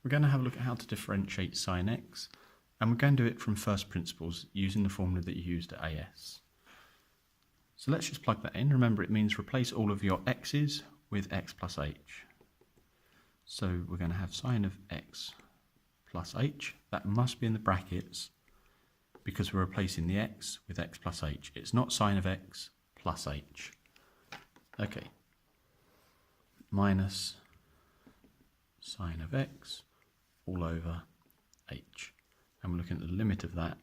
We're going to have a look at how to differentiate sin x, and we're going to do it from first principles using the formula that you used at AS. So let's just plug that in. Remember, it means replace all of your x's with x plus h. So we're going to have sin of x plus h. That must be in the brackets because we're replacing the x with x plus h. It's not sin of x plus h. Okay. Minus sin of x all over h. And we're looking at the limit of that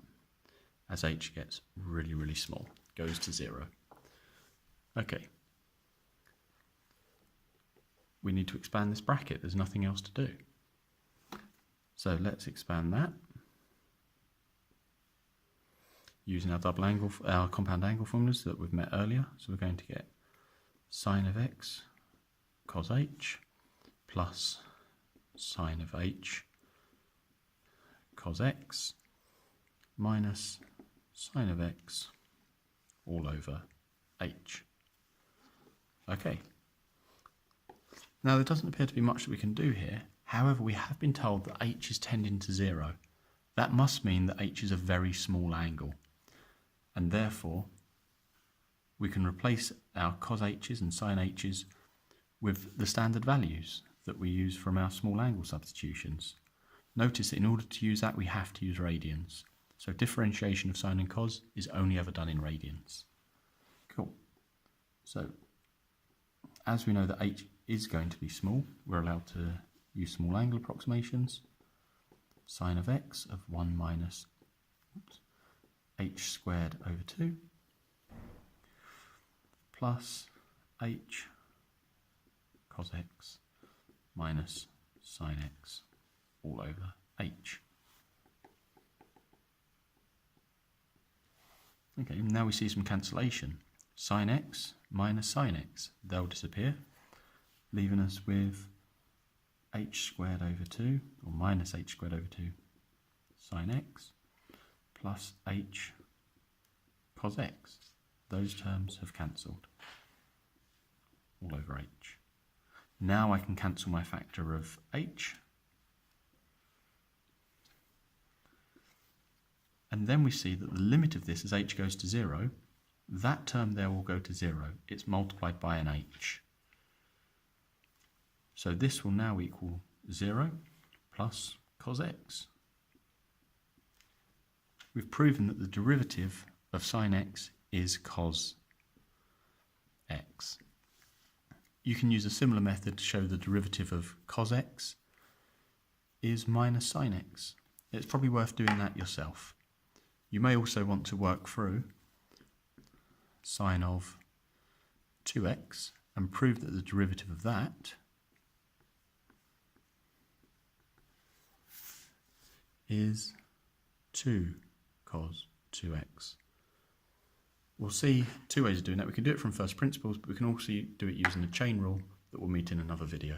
as h gets really, really small, goes to 0. Okay. We need to expand this bracket. There's nothing else to do. So let's expand that using our compound angle formulas that we've met earlier. So we're going to get sin of x cos h plus sin of h cos x minus sin of x all over h. Okay. Now there doesn't appear to be much that we can do here. However, we have been told that h is tending to 0. That must mean that h is a very small angle, and therefore we can replace our cos h's and sin h's with the standard values that we use from our small angle substitutions. Notice that in order to use that we have to use radians. So differentiation of sin and cos is only ever done in radians. Cool. So as we know that h is going to be small, we're allowed to use small angle approximations. Sin of x of 1 minus h squared over 2 plus h cos x minus sin x all over h. Okay, now we see some cancellation. Sin x minus sin x, they'll disappear, leaving us with h squared over 2, or minus h squared over 2 sin x, plus h cos x. Those terms have cancelled all over h. Now I can cancel my factor of h, and then we see that the limit of this as h goes to 0, that term there will go to 0. It's multiplied by an h. So this will now equal 0 plus cos x. We've proven that the derivative of sin x is cos x. You can use a similar method to show the derivative of cos x is minus sin x. It's probably worth doing that yourself. You may also want to work through sin of 2x and prove that the derivative of that is 2 cos 2x. We'll see two ways of doing that. We can do it from first principles, but we can also do it using the chain rule that we'll meet in another video.